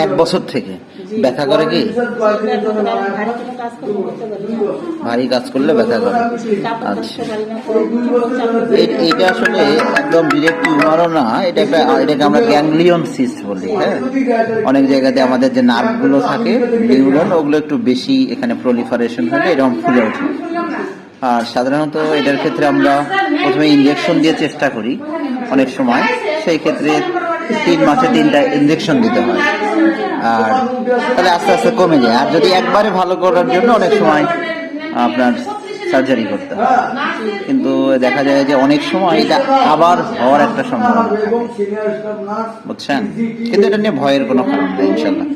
1 বছর থেকে ব্যথা করে কি? ভারী কাজ করলে ব্যথা করে। আচ্ছা, এইটা আসলে একদম ডিরেক্ট টিউমারও না, এটাকে আমরা গ্যাংলিয়ন সিস্ট বলি। হ্যাঁ, অনেক জায়গাতে আমাদের যে নার্ভগুলো থাকে নিউরন, ওগুলো একটু বেশি এখানে প্রলিফারেশন হলে এরকম ফুলে ওঠে। আর সাধারণত এটার ক্ষেত্রে আমরা প্রথমে ইনজেকশন দিয়ে চেষ্টা করি অনেক সময়, সেই ক্ষেত্রে 3 মাসে 3টা ইনজেকশন দিতে হয়, আর তাহলে আস্তে আস্তে কমে যায়। আর যদি একবারে ভালো করার জন্য অনেক সময় আপনার সার্জারি করতে হয়, কিন্তু দেখা যায় যে অনেক সময় এটা আবার হওয়ার একটা সম্ভাবনা থাকে, বুঝছেন? কিন্তু এটা নিয়ে ভয়ের কোনো কারণ নেই ইনশাল্লাহ।